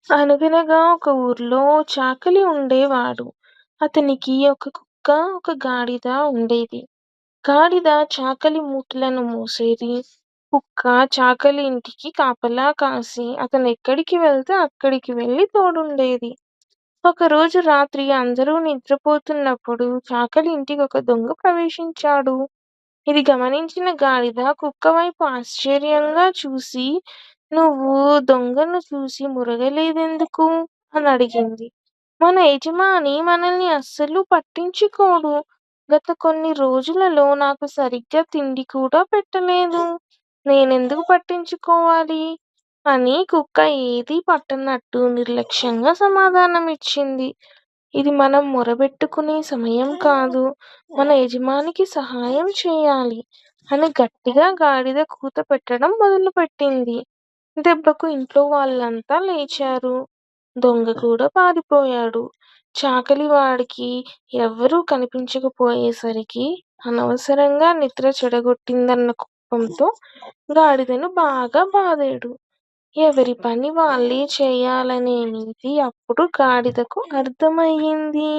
అనగనగా ఒక ఊర్లో చాకలి ఉండేవాడు. అతనికి ఒక కుక్క, ఒక గాడిద ఉండేది. గాడిద చాకలి మూటలను మోసేది. కుక్క చాకలి ఇంటికి కాపలా కాసి అతనెక్కడికి వెళ్తే అక్కడికి వెళ్లి తోడుండేది. ఒకరోజు రాత్రి అందరూ నిద్రపోతున్నప్పుడు చాకలి ఇంటికొక దొంగ ప్రవేశించాడు. ఇది గమనించిన గాడిద కుక్క వైపు ఆశ్చర్యంగా చూసి, "నువ్వు దొంగను చూసి మురగలేదెందుకు?" అని అడిగింది. "మన యజమాని మనల్ని అస్సలు పట్టించుకోడు. గత కొన్ని రోజులలో నాకు సరిగ్గా తిండి కూడా పెట్టలేదు. నేనెందుకు పట్టించుకోవాలి?" అని కుక్క ఏదీ పట్టనట్టు నిర్లక్ష్యంగా సమాధానమిచ్చింది. "ఇది మనం మొరబెట్టుకునే సమయం కాదు. మన యజమానికి సహాయం చేయాలి" అని గట్టిగా గాడిద కూత పెట్టడం మొదలుపెట్టింది. దెబ్బకు ఇంట్లో వాళ్ళంతా లేచారు. దొంగ కూడా పారిపోయాడు. చాకలివాడికి ఎవ్వరూ కనిపించకపోయేసరికి అనవసరంగా నిద్ర చెడగొట్టిందన్న కోపంతో గాడిదను బాగా బాదాడు. ఎవరి పని వాళ్ళే చేయాలనే నీతి అప్పుడు గాడిదకు అర్థమయ్యింది.